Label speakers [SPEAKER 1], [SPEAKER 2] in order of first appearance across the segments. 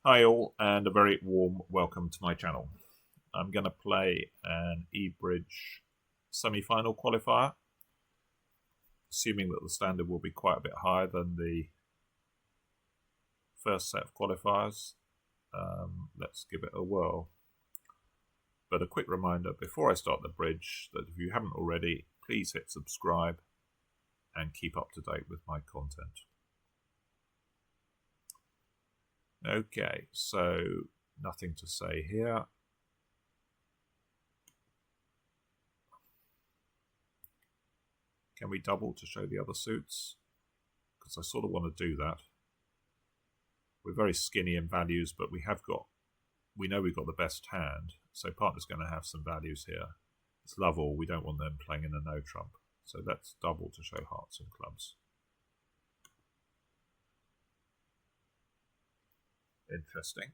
[SPEAKER 1] Hi all, and a very warm welcome to my channel. I'm going to play an eBridge semi-final qualifier, assuming that the standard will be quite a bit higher than the first set of qualifiers. Let's give it a whirl. But a quick reminder before I start the bridge that if you haven't already, please hit subscribe and keep up to date with my content. Okay, so nothing to say here. Can we double to show the other suits? Because I sort of want to do that. We're very skinny in values, but we know we've got the best hand, so partner's going to have some values here. It's love all, we don't want them playing in a no trump. So let's double to show hearts and clubs. Interesting.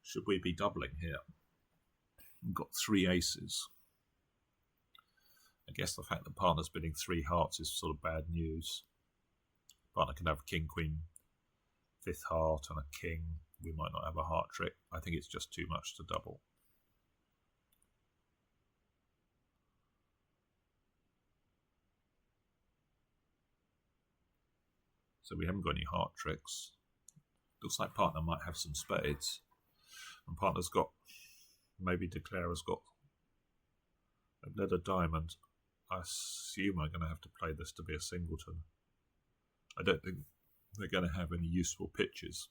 [SPEAKER 1] Should we be doubling here? We've got three aces. I guess the fact that partner's bidding three hearts is sort of bad news. Partner can have king, queen, fifth heart and a king. We might not have a heart trick. I think it's just too much to double. So we haven't got any heart tricks. Looks like partner might have some spades. And partner's got, maybe declarer's got another diamond. I assume I'm going to have to play this to be a singleton. I don't think they're going to have any useful pitches.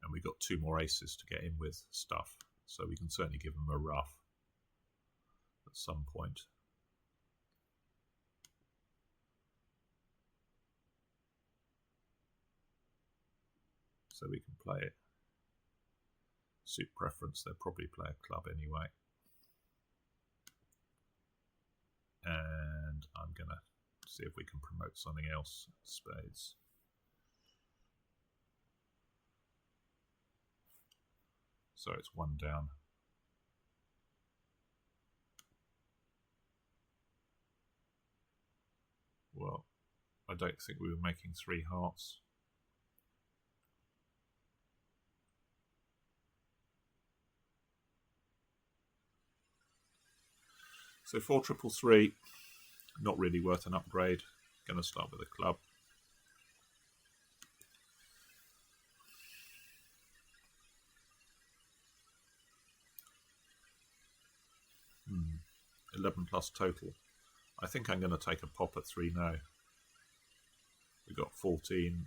[SPEAKER 1] And we've got two more aces to get in with stuff. So we can certainly give them a rough at some point. So we can play it. Suit preference, they'll probably play a club anyway. And I'm going to see if we can promote something else. Spades. So it's one down. Well, I don't think we were making three hearts. So 4-3-3, not really worth an upgrade. Going to start with a club. Hmm. 11 plus total. I think I'm going to take a pop at 3 now. We've got 14.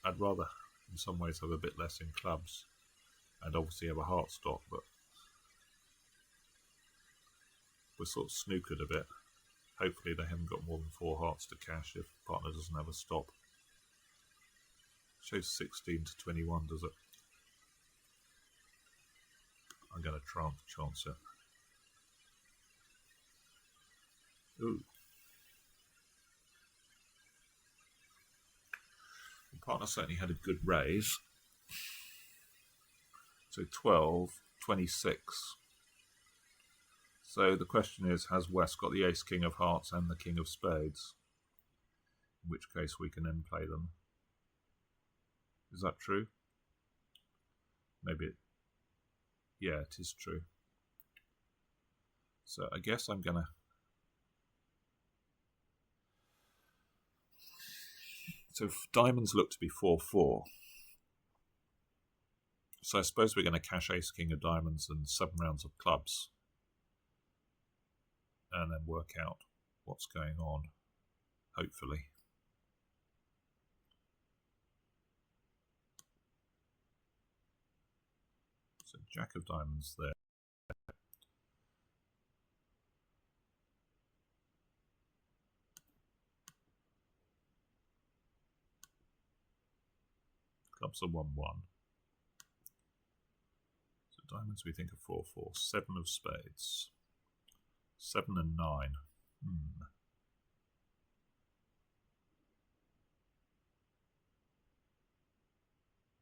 [SPEAKER 1] I'd rather, in some ways, have a bit less in clubs. And obviously have a heart stock, but we're sort of snookered a bit. Hopefully they haven't got more than 4 hearts to cash if partner doesn't have a stop. Shows 16 to 21, does it? I'm going to chance it. Ooh. The partner certainly had a good raise. So 12, 26. So the question is, has West got the ace king of hearts and the king of spades? In which case we can then play them. Is that true? Maybe yeah, it is true. So I guess I'm gonna so diamonds look to be 4-4. So I suppose we're going to cash ace king of diamonds and 7 rounds of clubs. And then work out what's going on, hopefully. So jack of diamonds there. Clubs are 1-1. So diamonds we think are 4-4. 7 of spades. 7 and 9.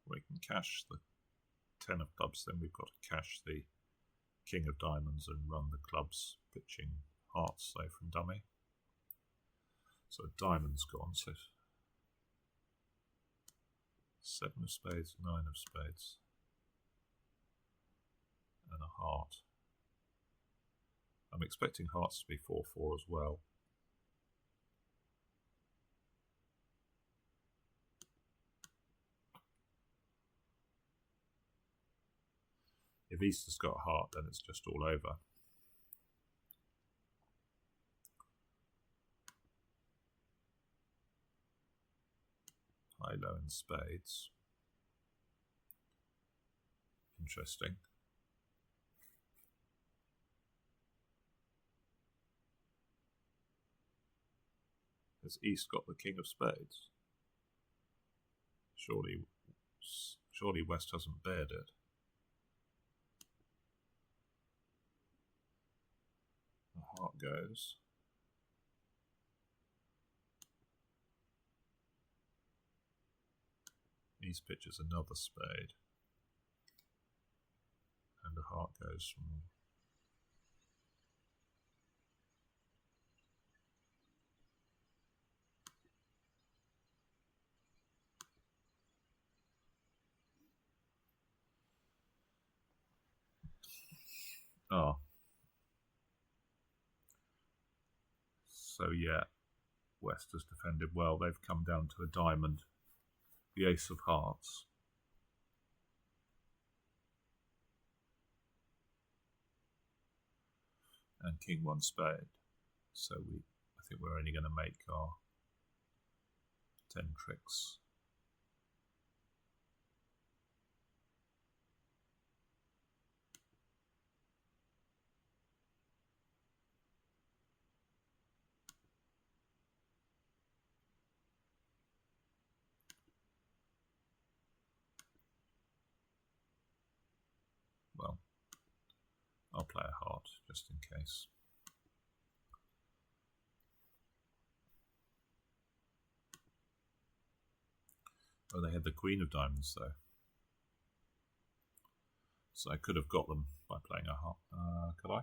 [SPEAKER 1] We can cash the 10 of clubs, then we've got to cash the king of diamonds and run the clubs, pitching hearts, say, from dummy. So diamond's gone. So 7 of spades, 9 of spades, and a heart. I'm expecting hearts to be 4-4 as well. If East has got a heart, then it's just all over. High, low, and spades. Interesting. Has East got the king of spades? Surely West hasn't bared it. The heart goes. East pitches another spade. And the heart goes from... Oh. So yeah, West has defended well. They've come down to a diamond. The ace of hearts. And king 1 spade. So I think we're only going to make our 10 tricks. Well, I'll play a heart just in case. Oh, they had the queen of diamonds though. So I could have got them by playing a heart. Could I?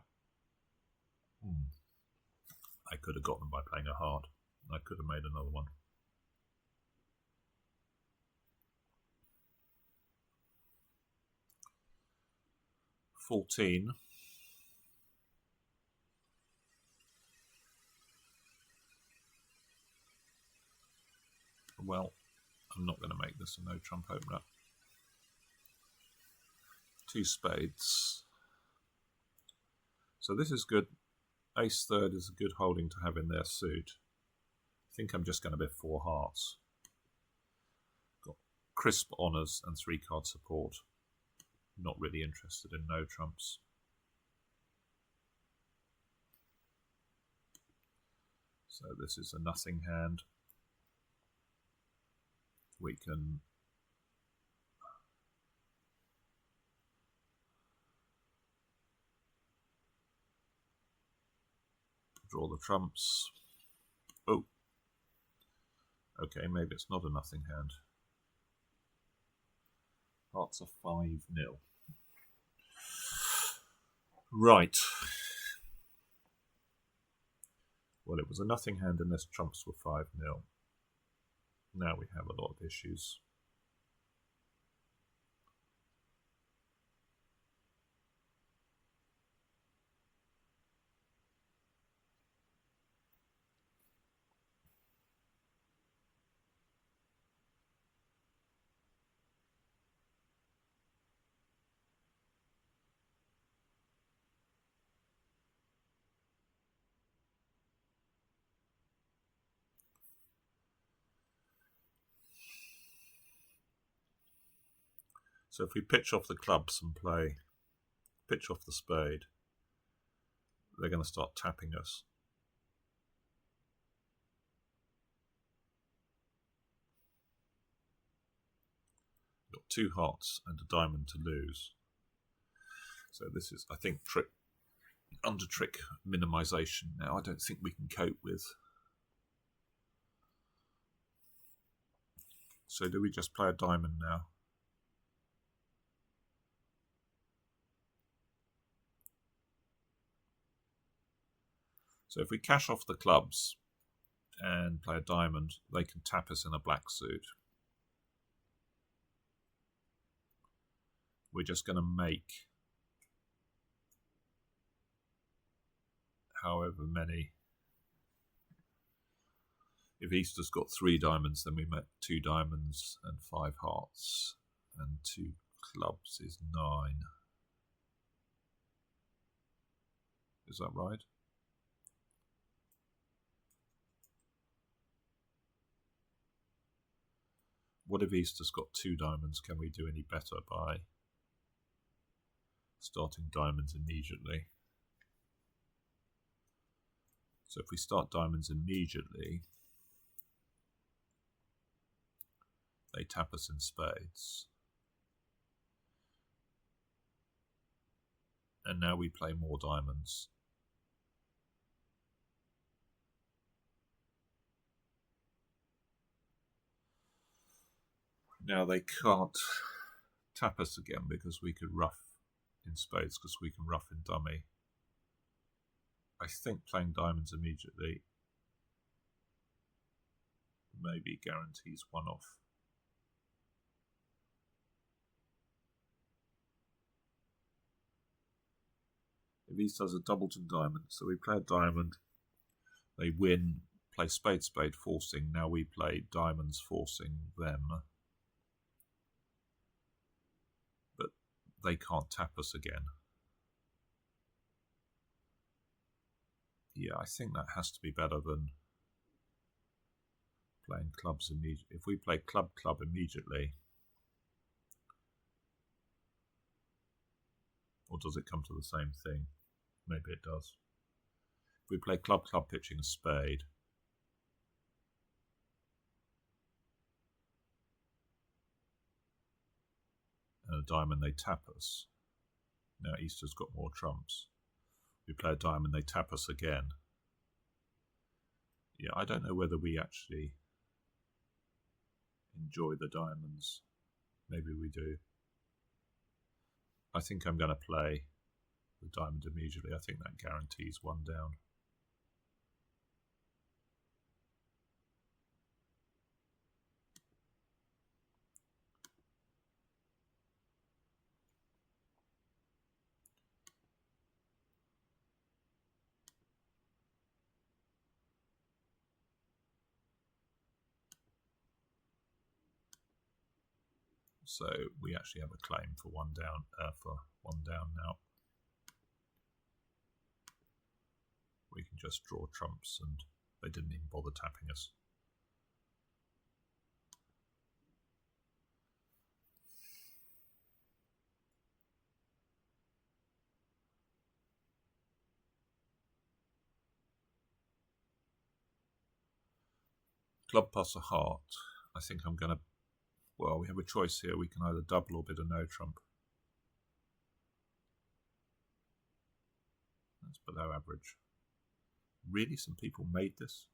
[SPEAKER 1] I could have got them by playing a heart. I could have made another one. $14. Well, I'm not going to make this a no trump opener. 2 spades. So this is good. Ace third is a good holding to have in their suit. I think I'm just going to bet 4 hearts. Got crisp honours and 3 card support. Not really interested in no trumps. So this is a nothing hand. We can draw the trumps. Oh, okay, maybe it's not a nothing hand. Hearts are 5-0. Right. Well, it was a nothing hand unless trumps were 5-0. Now we have a lot of issues. So if we pitch off the clubs and play, pitch off the spade, they're going to start tapping us. Got 2 hearts and a diamond to lose. So this is, I think, under trick minimization now. I don't think we can cope with. So do we just play a diamond now? So if we cash off the clubs, and play a diamond, they can tap us in a black suit. We're just going to make however many. If Easter's got 3 diamonds, then we make 2 diamonds and 5 hearts, and 2 clubs is 9. Is that right? What if Easter's got 2 diamonds? Can we do any better by starting diamonds immediately? So if we start diamonds immediately, they tap us in spades. And now we play more diamonds. Now they can't tap us again because we could ruff in spades, because we can ruff in dummy. I think playing diamonds immediately maybe guarantees 1 off. If East has a doubleton diamond, so we play a diamond, they win, play spade, spade, forcing. Now we play diamonds, forcing them. But they can't tap us again. Yeah, I think that has to be better than playing clubs immediately. If we play club, club immediately, or does it come to the same thing? Maybe it does. If we play club, club, pitching a spade, and a diamond, they tap us. Now Easter's got more trumps. We play a diamond, they tap us again. Yeah, I don't know whether we actually enjoy the diamonds. Maybe we do. I think I'm going to play the diamond immediately. I think that guarantees 1 down. So we actually have a claim for 1 down. Now. We can just draw trumps, and they didn't even bother tapping us. Club plus a heart. I think I'm going to. Well, we have a choice here. We can either double or bid a no trump. That's below average. Really, some people made this?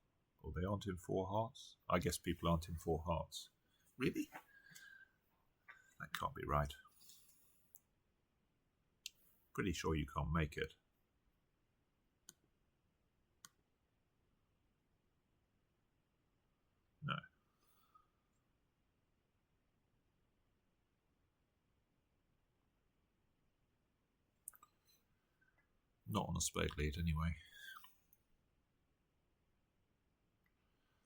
[SPEAKER 1] Or they aren't in 4 hearts? I guess people aren't in 4 hearts. Really? That can't be right. Pretty sure you can't make it. No. Not on a spade lead, anyway.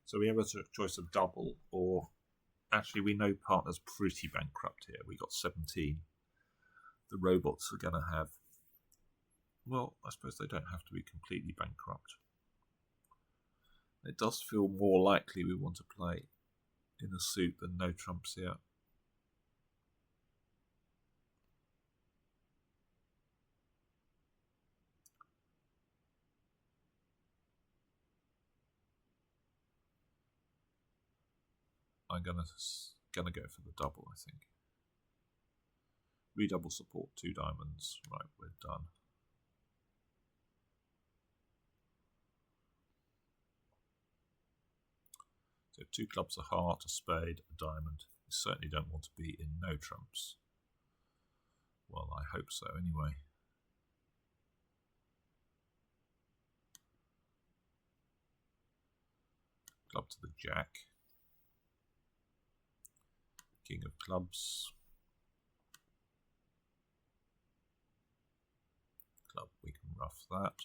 [SPEAKER 1] So we have a choice of double, or actually we know partner's pretty bankrupt here. We got 17. The robots are going to have, well, I suppose they don't have to be completely bankrupt. It does feel more likely we want to play in a suit than no trumps here. I'm gonna go for the double, I think. Redouble support 2 diamonds. Right, we're done. So 2 clubs, a heart, a spade, a diamond. You certainly don't want to be in no trumps. Well, I hope so anyway. club to the jack. King of clubs. Club, we can ruff that.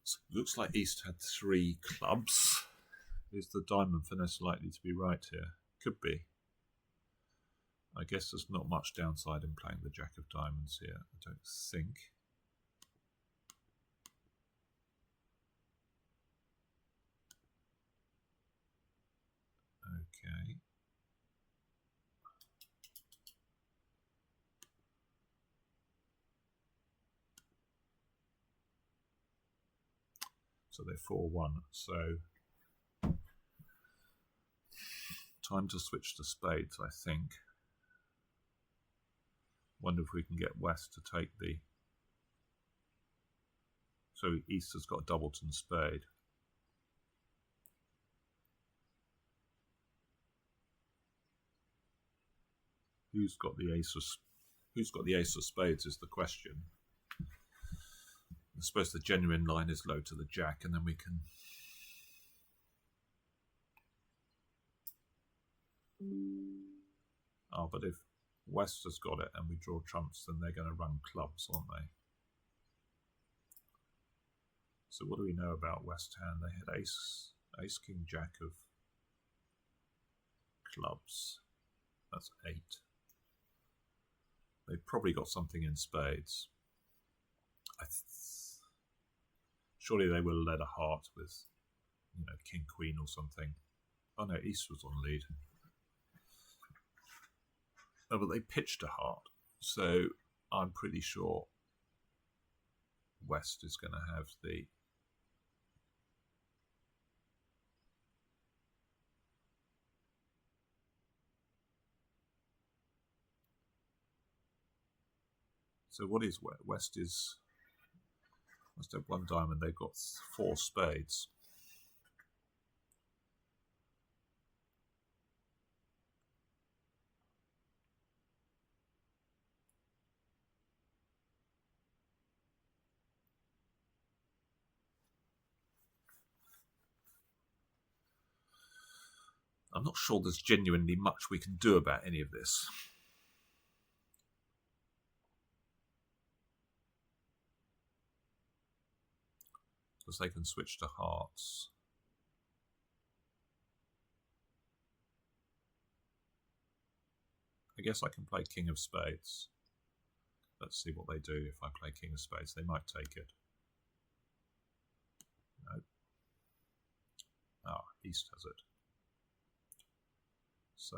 [SPEAKER 1] So it looks like East had 3 clubs. Is the diamond finesse likely to be right here? Could be. I guess there's not much downside in playing the jack of diamonds here, I don't think. Okay. So they're 4-1. So time to switch to spades, I think. Wonder if we can get West to take the... So East has got a doubleton spade. Who's got the ace of spades is the question. I suppose the genuine line is low to the jack, and then we can... Oh, but if West has got it and we draw trumps, then they're going to run clubs, aren't they? So what do we know about West hand? They had ace, king, jack of clubs. That's 8. They've probably got something in spades. Surely they will let a heart with, you know, king, queen or something. Oh no, East was on lead. Oh, but they pitched a heart. So I'm pretty sure West is going to have the... So what is West is... Must have 1 diamond. They've got 4 spades. I'm not sure there's genuinely much we can do about any of this. Because they can switch to hearts. I guess I can play king of spades. Let's see what they do if I play king of spades. They might take it. No. Ah, East has it. So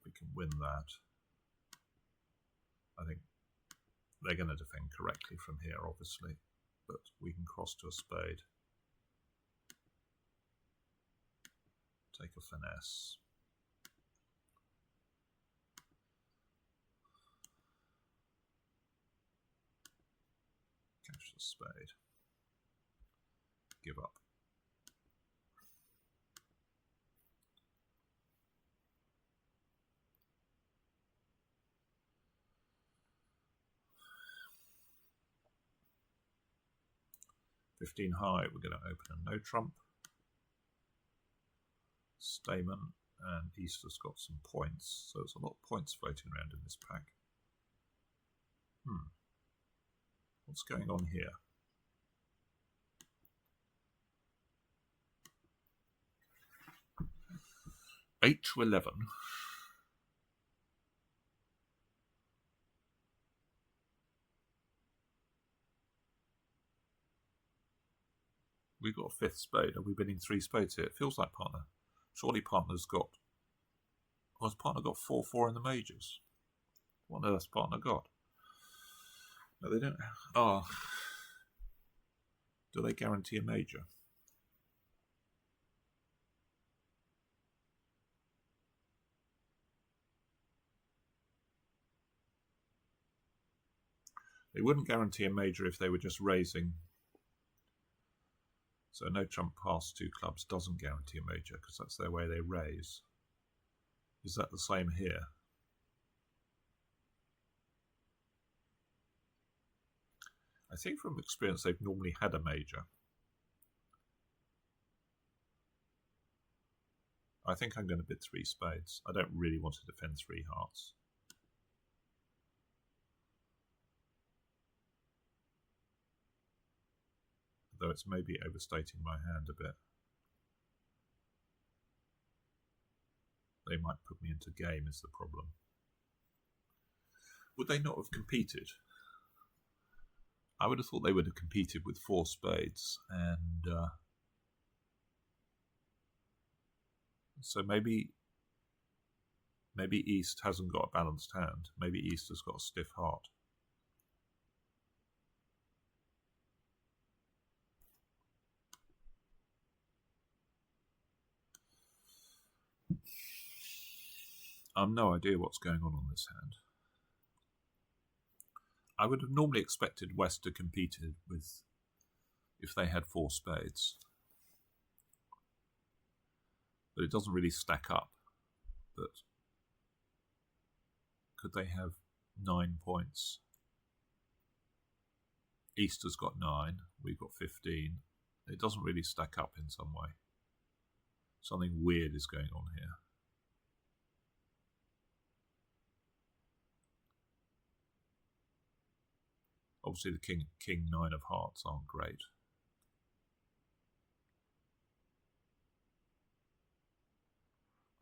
[SPEAKER 1] we can win that. I think they're going to defend correctly from here, obviously, but we can cross to a spade. Take a finesse. Catch the spade. Give up. $15 high, we're going to open a no trump. Stamen, and East has got some points, so there's a lot of points floating around in this pack. What's going on here? Eight to 11. We've got a 5th spade. Are we bidding 3 spades here? It feels like partner. Surely partner's got... Oh, has partner got 4-4 in the majors? What on earth's partner got? No, they don't... Oh. Do they guarantee a major? They wouldn't guarantee a major if they were just raising. So no trump past 2 clubs doesn't guarantee a major because that's their way they raise. Is that the same here? I think from experience they've normally had a major. I think I'm going to bid 3 spades. I don't really want to defend 3 hearts. Though it's maybe overstating my hand a bit. They might put me into game is the problem. Would they not have competed? I would have thought they would have competed with 4 spades, and so maybe East hasn't got a balanced hand. Maybe East has got a stiff heart. I've no idea what's going on this hand. I would have normally expected West to compete with if they had 4 spades. But it doesn't really stack up. But could they have 9 points? East has got 9, we've got 15. It doesn't really stack up in some way. Something weird is going on here. Obviously the king 9 of hearts aren't great.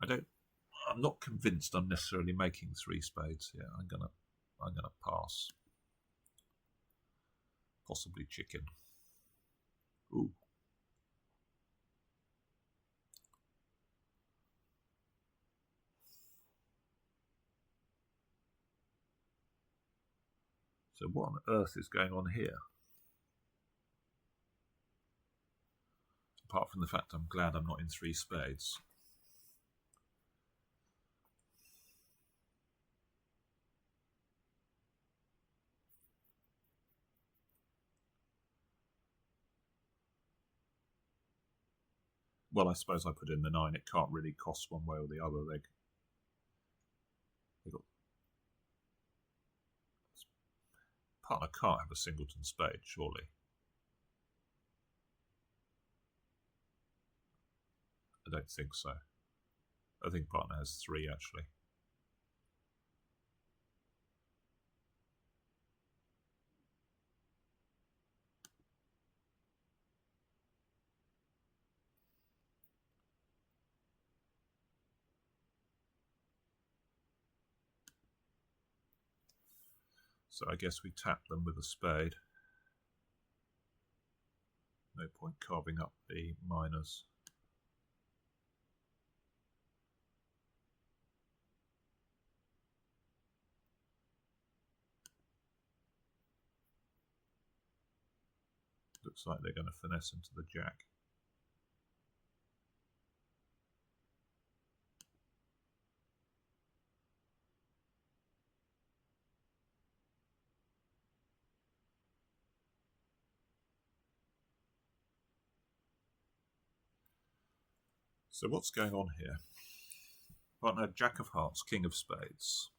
[SPEAKER 1] I'm not convinced I'm necessarily making 3 spades here. I'm gonna pass. Possibly chicken. Ooh. So what on earth is going on here? Apart from the fact I'm glad I'm not in 3 spades. Well, I suppose I put in the 9. It can't really cost one way or the other. Partner can't have a singleton spade, surely. I don't think so. I think partner has 3, actually. So I guess we tap them with a spade. No point carving up the minors. Looks like they're going to finesse into the jack. So what's going on here? Partner, jack of hearts, king of spades.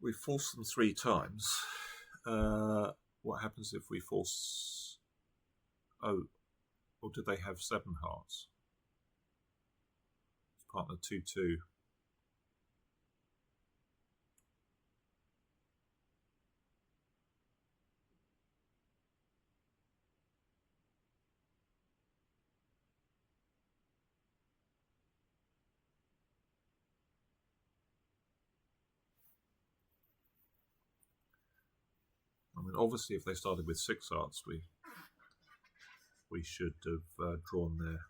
[SPEAKER 1] We force them 3 times. What happens if we force... Oh, or did they have 7 hearts? Partner 2-2. I mean, obviously, if they started with 6 hearts, we should have drawn there.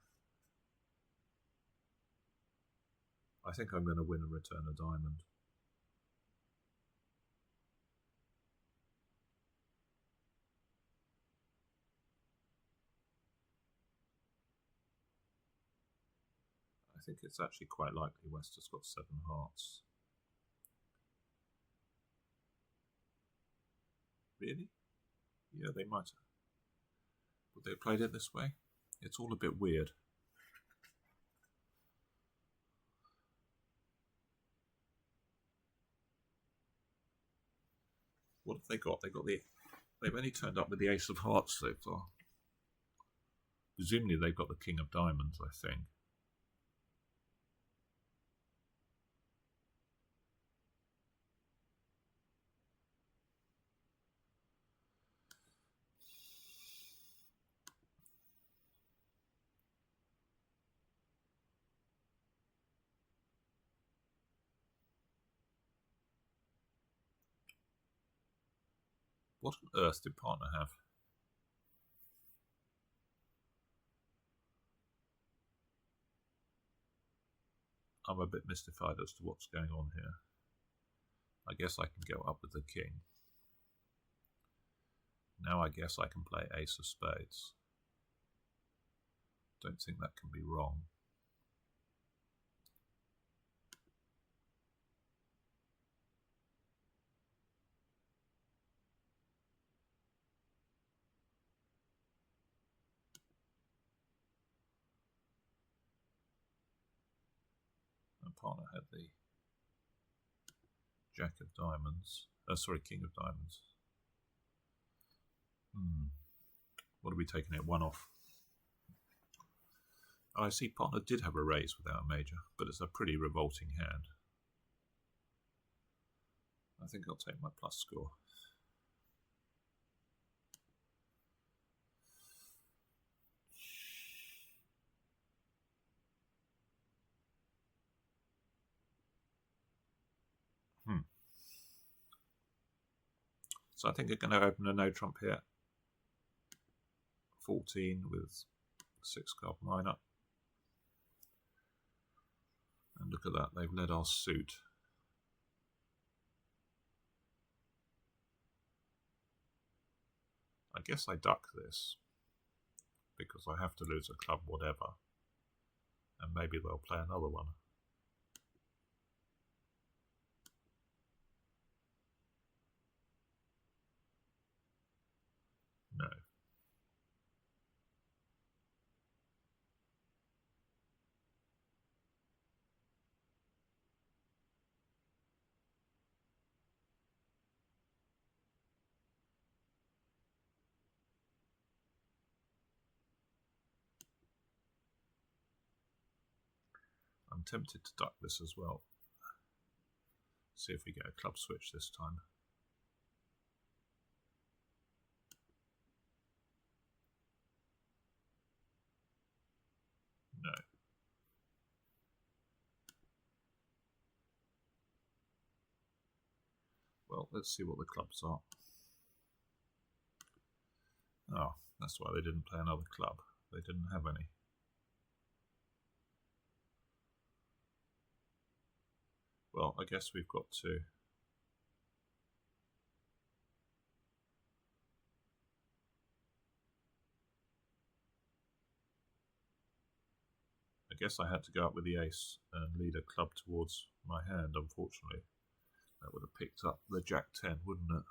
[SPEAKER 1] I think I'm going to win and return a diamond. I think it's actually quite likely West has got 7 hearts. Really? Yeah, they might have. Would they have played it this way? It's all a bit weird. What have they got? They've only turned up with the Ace of Hearts so far. Presumably they've got the King of Diamonds, I think. What on earth did partner have? I'm a bit mystified as to what's going on here. I guess I can go up with the king. Now I guess I can play Ace of Spades. Don't think that can be wrong. My partner had the Jack of Diamonds. King of Diamonds. What are we taking it? One off. Oh, I see partner did have a raise without a major, but it's a pretty revolting hand. I think I'll take my plus score. So I think I'm going to open a no trump here. 14 with 6 card minor. And look at that, they've led our suit. I guess I duck this because I have to lose a club whatever. And maybe they'll play another one. No. I'm tempted to duck this as well. See if we get a club switch this time. No. Well, let's see what the clubs are. Oh, that's why they didn't play another club. They didn't have any. Well, I guess we've got to... I guess I had to go up with the ace and lead a club towards my hand, unfortunately. That would have picked up the Jack 10, wouldn't it?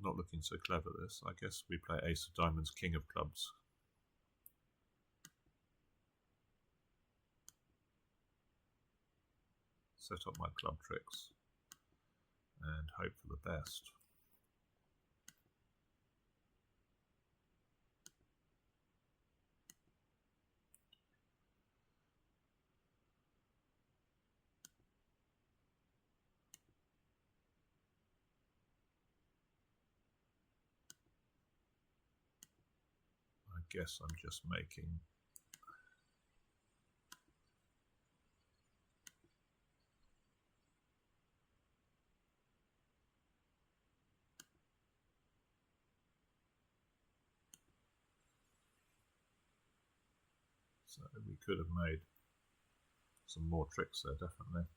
[SPEAKER 1] Not looking so clever, this. I guess we play Ace of Diamonds, King of Clubs. Set up my club tricks and hope for the best. I guess I'm just making so we could have made some more tricks there, definitely,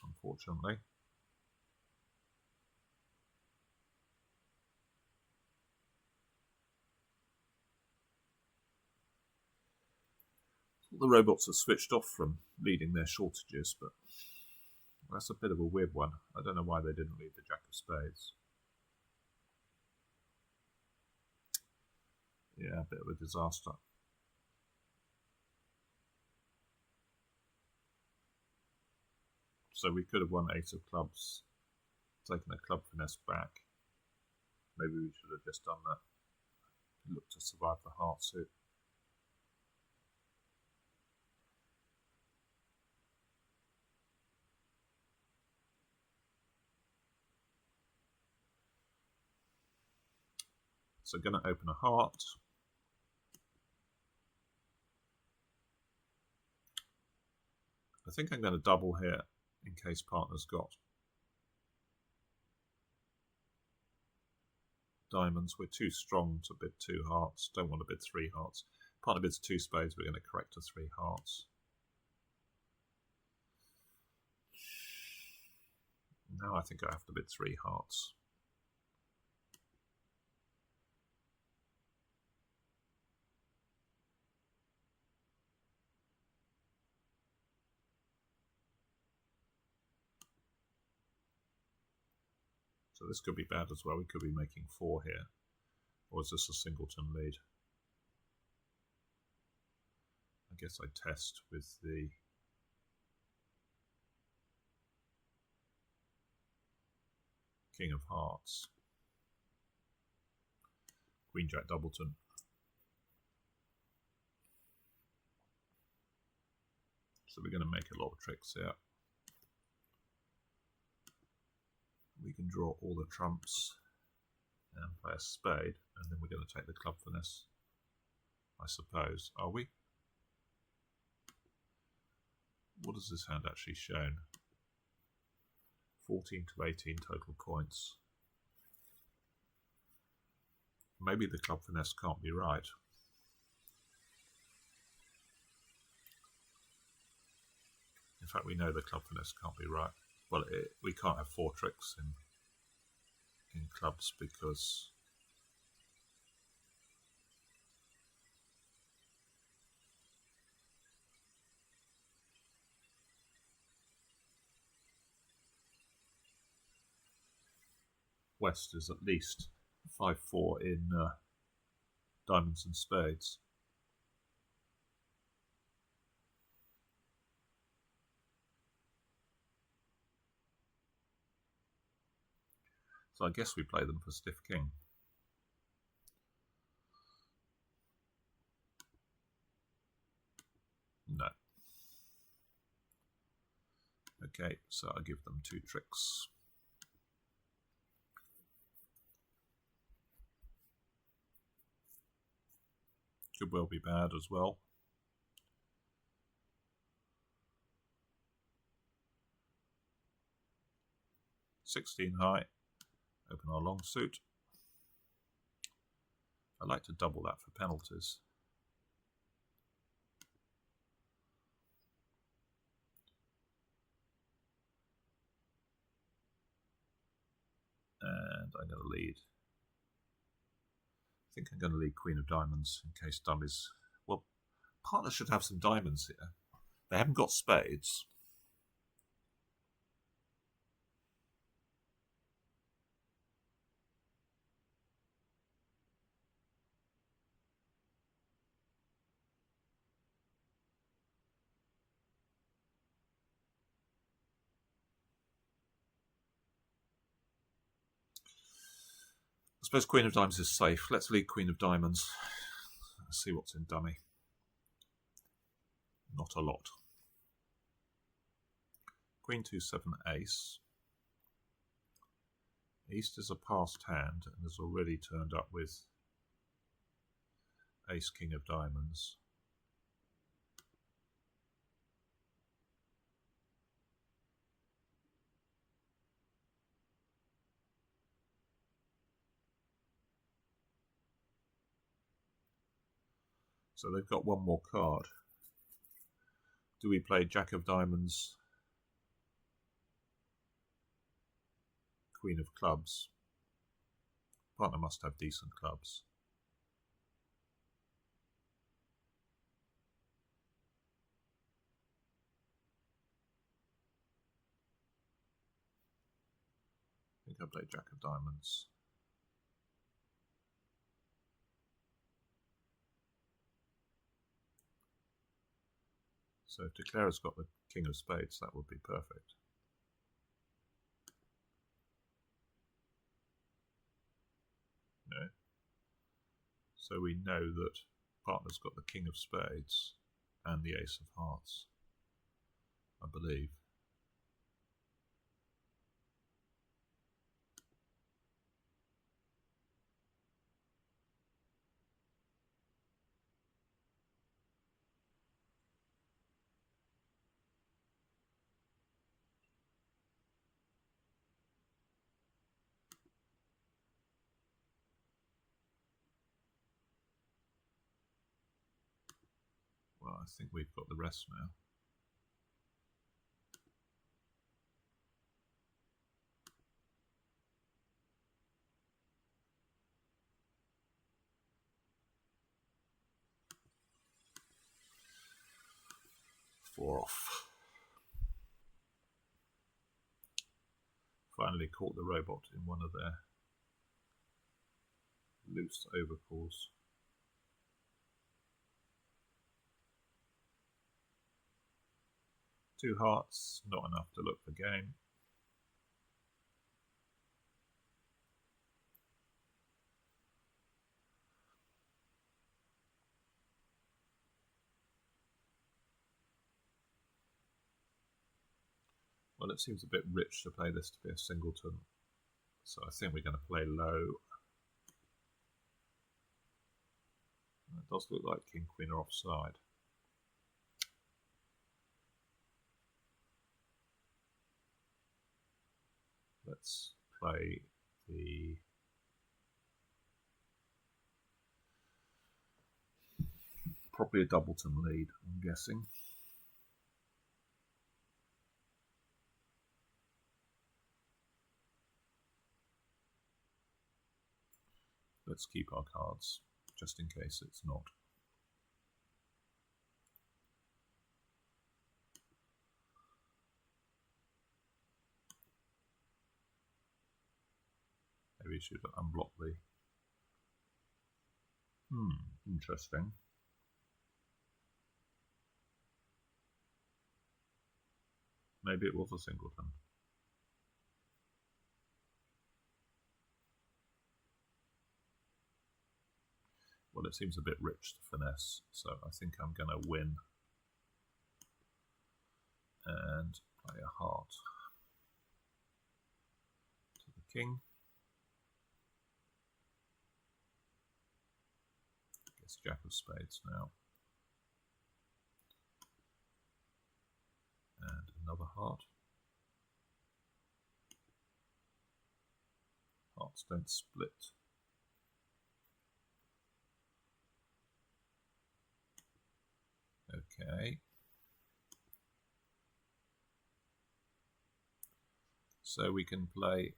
[SPEAKER 1] unfortunately. The robots are switched off from leading their shortages, but that's a bit of a weird one. I don't know why they didn't lead the Jack of Spades. Yeah, a bit of a disaster. So we could have won Ace of Clubs, taken a club finesse back. Maybe we should have just done that. Look to survive the heart suit. So going to open a heart. I think I'm going to double here in case partner's got diamonds. We're too strong to bid 2 hearts. Don't want to bid 3 hearts. Partner bids 2 spades. We're going to correct to 3 hearts. Now I think I have to bid 3 hearts. So this could be bad as well. We could be making 4 here. Or is this a singleton lead? I guess I test with the King of Hearts. Queen Jack Doubleton. So we're going to make a lot of tricks here. We can draw all the trumps and play a spade, and then we're going to take the club finesse, I suppose. Are we? What has this hand actually shown? 14 to 18 total points. Maybe the club finesse can't be right. In fact, we know the club finesse can't be right. Well, we can't have 4 tricks in clubs because West is at least 5-4 in diamonds and spades. So I guess we play them for stiff king. No. Okay, so I give them 2 tricks. Could well be bad as well. $16 high. Open our long suit. I like to double that for penalties. And I'm going to lead. I think I'm going to lead Queen of Diamonds in case dummies. Well, partner should have some diamonds here. They haven't got spades. I suppose Queen of Diamonds is safe. Let's lead Queen of Diamonds. Let's see what's in dummy. Not a lot. Queen 2-7 ace. East is a passed hand and has already turned up with Ace King of Diamonds. So they've got one more card. Do we play Jack of Diamonds, Queen of Clubs? Partner must have decent clubs. I played Jack of Diamonds. So if Declarer's got the King of Spades, that would be perfect. No. So we know that partner's got the King of Spades and the Ace of Hearts, I believe. Well, I think we've got the rest now. Four off. Finally caught the robot in one of their loose overcalls. Two hearts, not enough to look for game. Well, it seems a bit rich to play this to be a singleton, so I think we're going to play low. It does look like King Queen are offside. Let's play the probably a doubleton lead, I'm guessing. Let's keep our cards, just in case it's not. Maybe we should unblock the... interesting. Maybe it was a singleton. Well, it seems a bit rich to finesse, so I think I'm going to win and play a heart to the king. Guess Jack of Spades now. And another heart. Hearts don't split. Okay. So we can play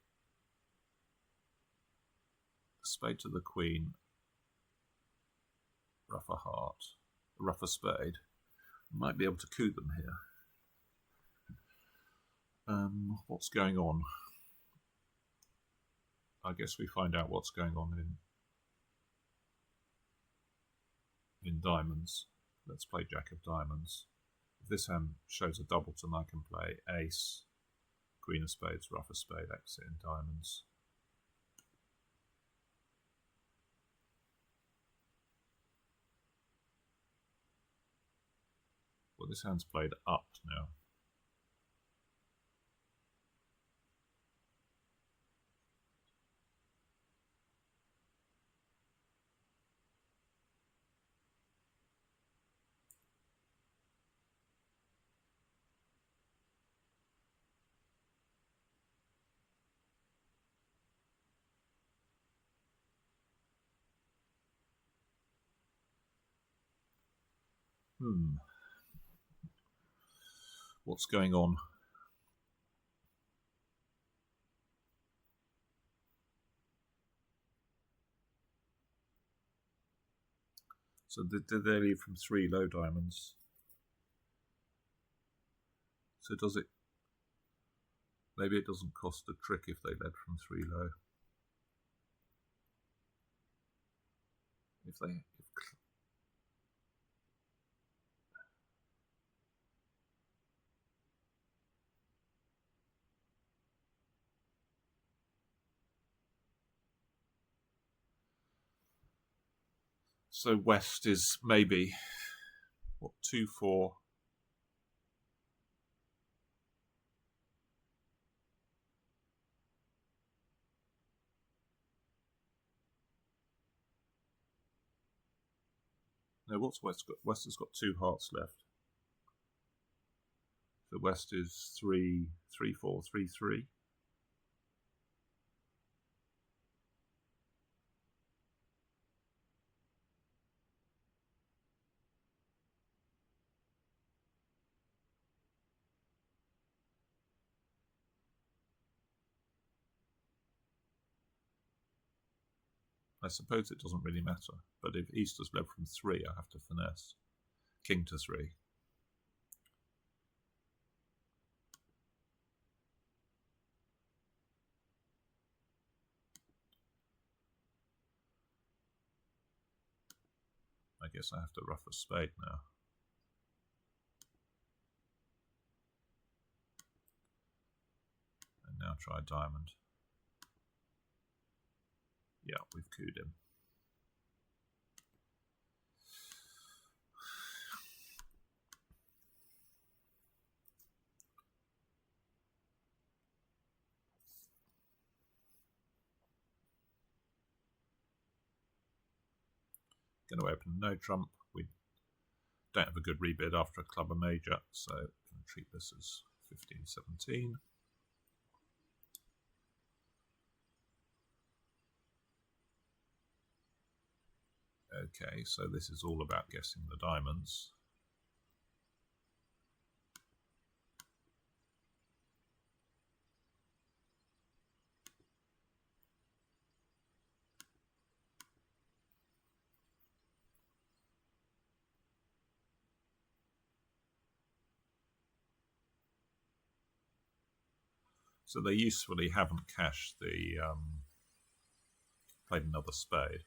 [SPEAKER 1] spade to the queen, ruff a heart, ruff a spade. Might be able to coup them here. What's going on? I guess we find out what's going on in diamonds. Let's play Jack of Diamonds. If this hand shows a doubleton, I can play ace, queen of spades, ruff a spade, exit in diamonds. Well, this hand's played up now. What's going on? So did they leave from 3 low diamonds? So does it... Maybe it doesn't cost a trick if they led from 3 low. So West is maybe, what, 2-4. No, what's West got? West has got 2 hearts left. So West is 3-4, 3-3. I suppose it doesn't really matter, but if East has led from 3, I have to finesse. King to 3. I guess I have to ruff a spade now. And now try diamond. Yeah, we've cooed him. Going to open no trump. We don't have a good rebid after a club or major, so I'm going to treat this as 15-17. Okay, so this is all about guessing the diamonds. So they usefully haven't cashed the played another spade.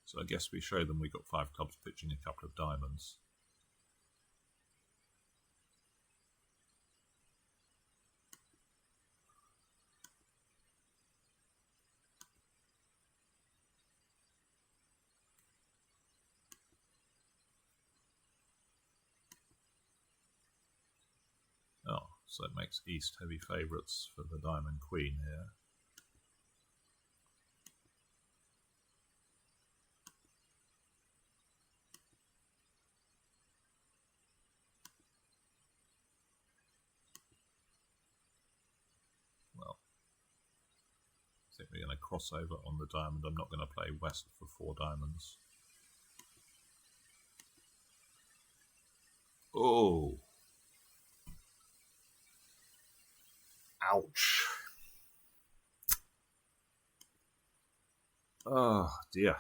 [SPEAKER 1] So I guess we show them we got 5 clubs pitching a couple of diamonds. Oh, so it makes East heavy favourites for the diamond queen here. Well, I think we're going to cross over on the diamond. I'm not going to play West for 4 diamonds. Oh! Ouch! Oh dear.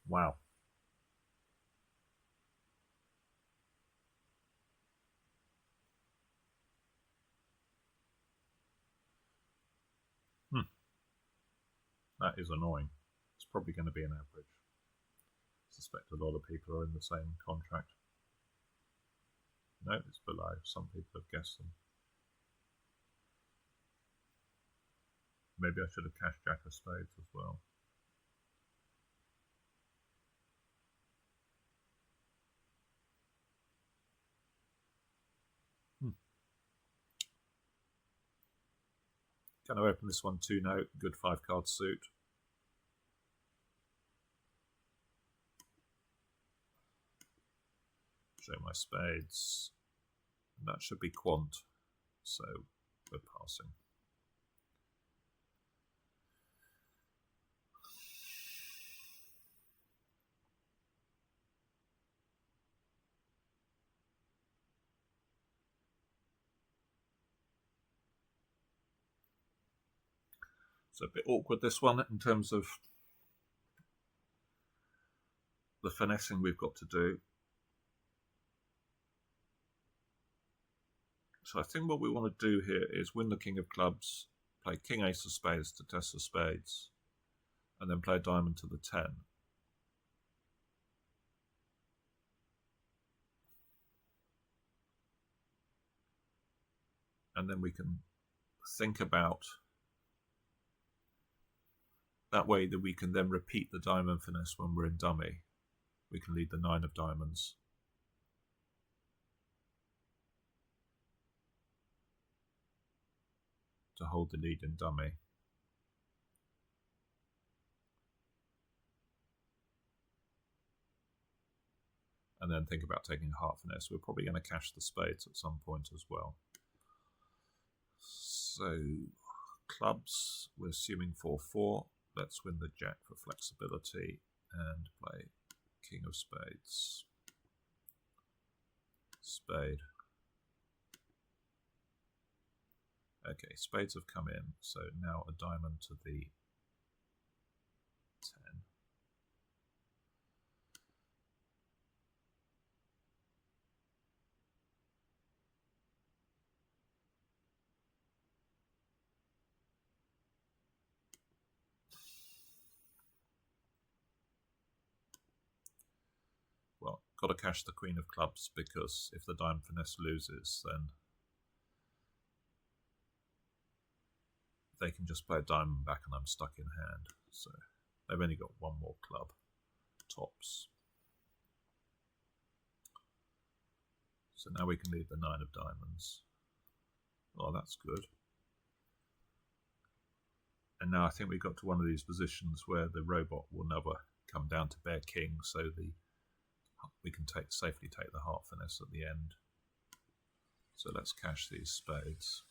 [SPEAKER 1] Wow. That is annoying. It's probably going to be an average. I suspect a lot of people are in the same contract. No, it's below. Some people have guessed them. Maybe I should have cashed Jack of Spades as well. Going to open this one 2-note, good 5-card suit. Show my spades. And that should be quant, so we're passing. It's a bit awkward, this one, in terms of the finessing we've got to do. So I think what we want to do here is win the king of clubs, play king ace of spades to test the spades, and then play a diamond to the 10. And then we can think about that way that we can then repeat the diamond finesse when we're in dummy. We can lead the 9 of diamonds. To hold the lead in dummy. And then think about taking a heart finesse. We're probably going to cash the spades at some point as well. So, clubs, we're assuming 4-4. Let's win the jack for flexibility and play king of spades. Spade. Okay, spades have come in, so now a diamond to the 10. Well, got to cash the queen of clubs, because if the diamond finesse loses, then they can just play a diamond back and I'm stuck in hand. So they've only got one more club, tops. So now we can lead the 9 of diamonds. Oh, that's good. And now I think we've got to one of these positions where the robot will never come down to bare king, so we can safely take the heart finesse at the end. So let's cash these spades.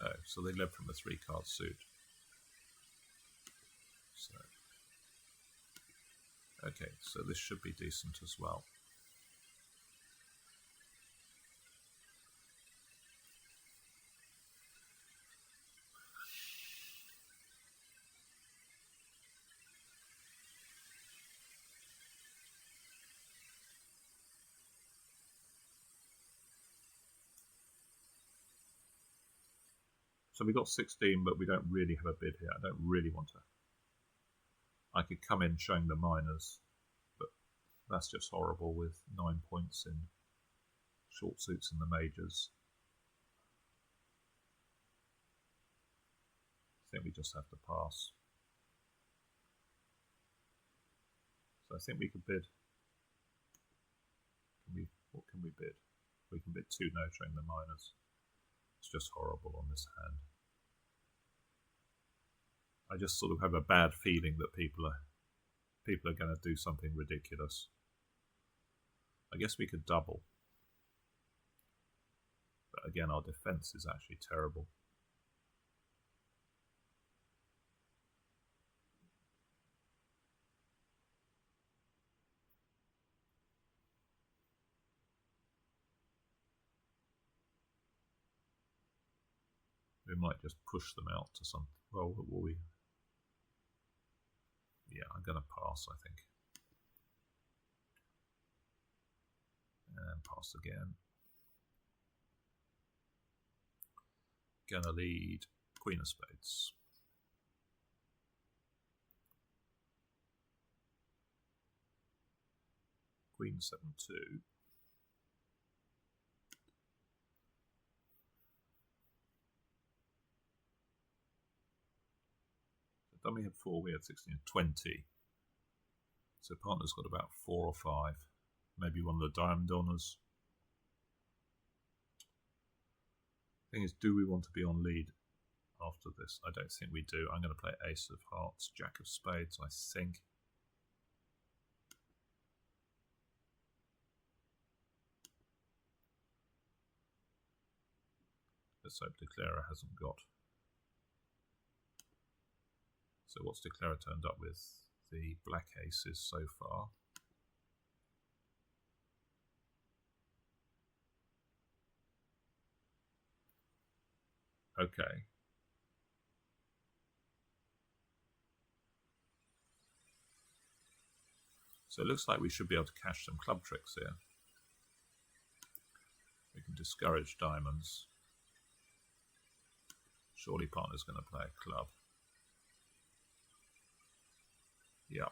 [SPEAKER 1] Oh, so they led from a 3-card suit. So, okay, so this should be decent as well. So we got 16, but we don't really have a bid here. I don't really want to. I could come in showing the minors, but that's just horrible with 9 points in short suits in the majors. I think we just have to pass. So I think we could bid. What can we bid? We can bid 2 no showing the minors. It's just horrible on this hand. I just sort of have a bad feeling that people are going to do something ridiculous. I guess we could double. But again, our defense is actually terrible. We might just push them out to some. Well, will we? Yeah, I'm going to pass, I think. And pass again. Going to lead Queen of Spades. Queen 7-2. Dummy had 4, we had 16 and 20. So partner's got about 4 or 5. Maybe one of the diamond honours. Thing is, do we want to be on lead after this? I don't think we do. I'm going to play Ace of Hearts, Jack of Spades, I think. Let's hope Declarer hasn't got So what's declarer turned up with? The black aces so far. Okay. So it looks like we should be able to cash some club tricks here. We can discourage diamonds. Surely partner's going to play a club. Yeah.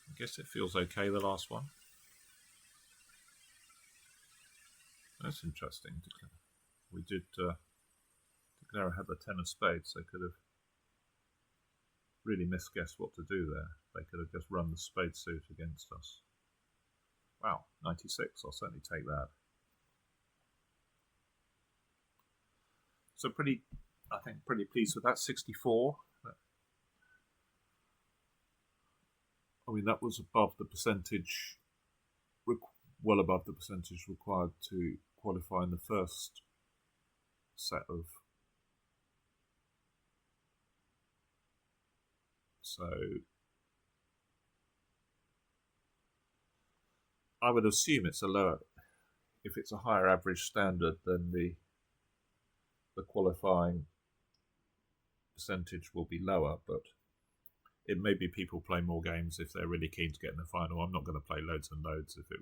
[SPEAKER 1] I guess it feels okay, the last one. That's interesting. We did declare I had the 10 of spades, so could have really misguessed what to do there. They could have just run the spade suit against us. Wow, 96, I'll certainly take that. So I think pretty pleased with that, 64. I mean, that was above the percentage, well above the percentage required to qualify in the first set of. So I would assume it's a lower, if it's a higher average standard, then the qualifying percentage will be lower, but it may be people play more games if they're really keen to get in the final. I'm not going to play loads and loads if it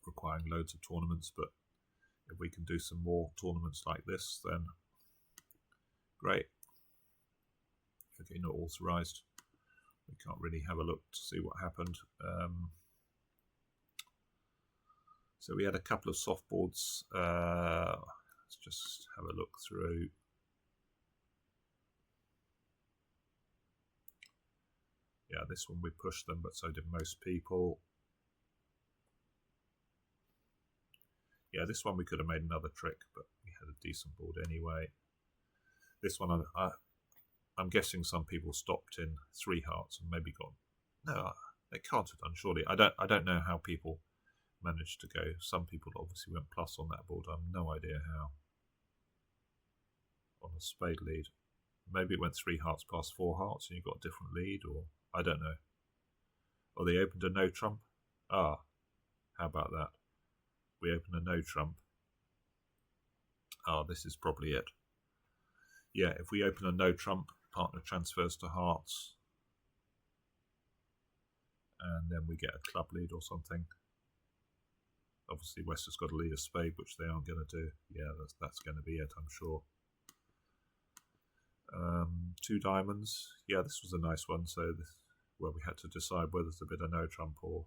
[SPEAKER 1] requiring loads of tournaments, but if we can do some more tournaments like this, then great. Okay, not authorized. We can't really have a look to see what happened. So we had a couple of softboards. Let's just have a look through. Yeah, this one we pushed them, but so did most people. Yeah, this one we could have made another trick, but we had a decent board anyway. This one, I'm guessing some people stopped in 3 hearts and maybe got. No, they can't have done. Surely, I don't know how people managed to go. Some people obviously went plus on that board. I have no idea how. On a spade lead, maybe it went 3 hearts past 4 hearts, and you got a different lead, or I don't know. Or they opened a no trump. Ah, how about that? We open a no trump. Ah, this is probably it. Yeah, if we open a no trump, partner transfers to hearts, and then we get a club lead or something. Obviously, West has got a lead of spade, which they aren't going to do. Yeah, that's going to be it, I'm sure. 2 diamonds. Yeah, this was a nice one. So, we had to decide whether to bid a no trump or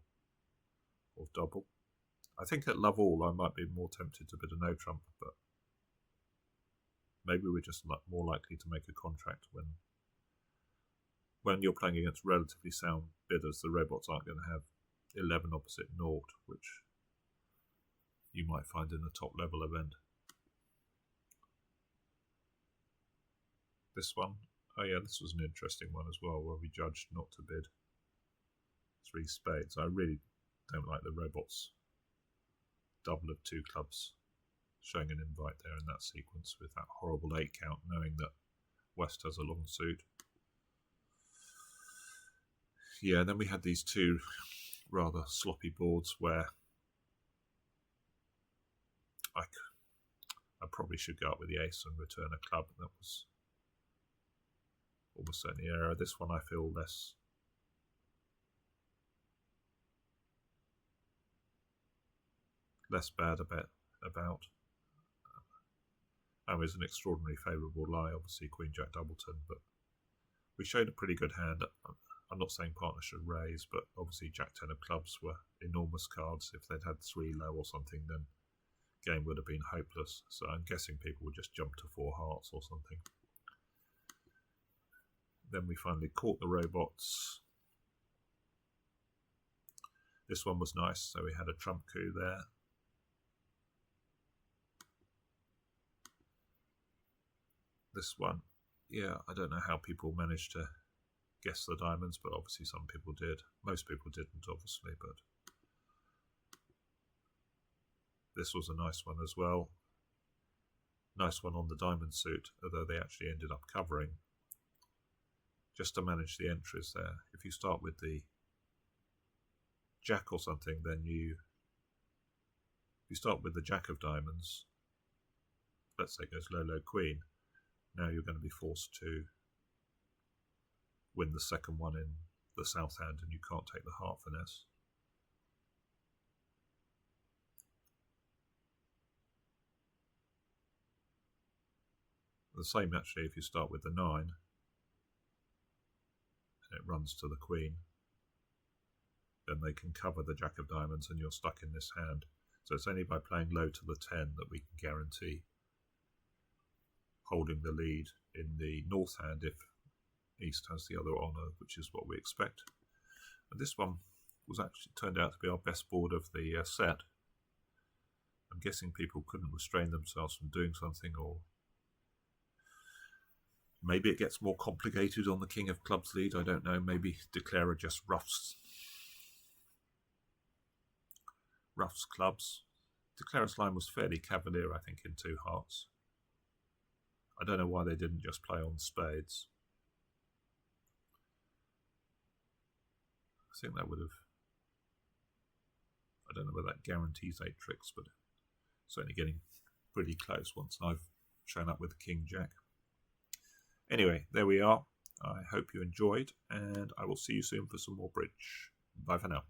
[SPEAKER 1] double. I think at love all, I might be more tempted to bid a no trump, but maybe we're just more likely to make a contract when you're playing against relatively sound bidders. The robots aren't going to have 11 opposite naught, which you might find in a top level event. This one, oh yeah, this was an interesting one as well, where we judged not to bid 3 spades. I really don't like the robots double of 2 clubs showing an invite there in that sequence with that horrible 8 count, knowing that West has a long suit. Yeah, and then we had these 2 rather sloppy boards where I probably should go up with the ace and return a club. That was almost certainly an error. This one I feel less bad about. That was an extraordinarily favourable lie, obviously Queen Jack Doubleton, but we showed a pretty good hand. I'm not saying partner should raise, but obviously Jack 10 of clubs were enormous cards. If they'd had 3 low or something, then game would have been hopeless. So I'm guessing people would just jump to 4 hearts or something. Then we finally caught the robots. This one was nice, so we had a trump coup there. This one, yeah, I don't know how people managed to guess the diamonds, but obviously some people did. Most people didn't, obviously, but this was a nice one as well. Nice one on the diamond suit, although they actually ended up covering. Just to manage the entries there. If you start with the jack or something, then you start with the jack of diamonds. Let's say it goes low, low, queen. Now you're going to be forced to win the second one in the south hand, and you can't take the heart finesse. The same actually if you start with the 9 and it runs to the queen, then they can cover the jack of diamonds and you're stuck in this hand. So it's only by playing low to the 10 that we can guarantee holding the lead in the north hand if East has the other honour, which is what we expect. And this one was actually turned out to be our best board of the set. I'm guessing people couldn't restrain themselves from doing something, or maybe it gets more complicated on the King of Clubs lead, I don't know. Maybe Declarer just roughs clubs. Declarer's line was fairly cavalier, I think, in 2 hearts. I don't know why they didn't just play on spades. I think that would have... I don't know whether that guarantees 8 tricks, but certainly getting pretty close once I've shown up with the King Jack. Anyway, there we are. I hope you enjoyed, and I will see you soon for some more bridge. Bye for now.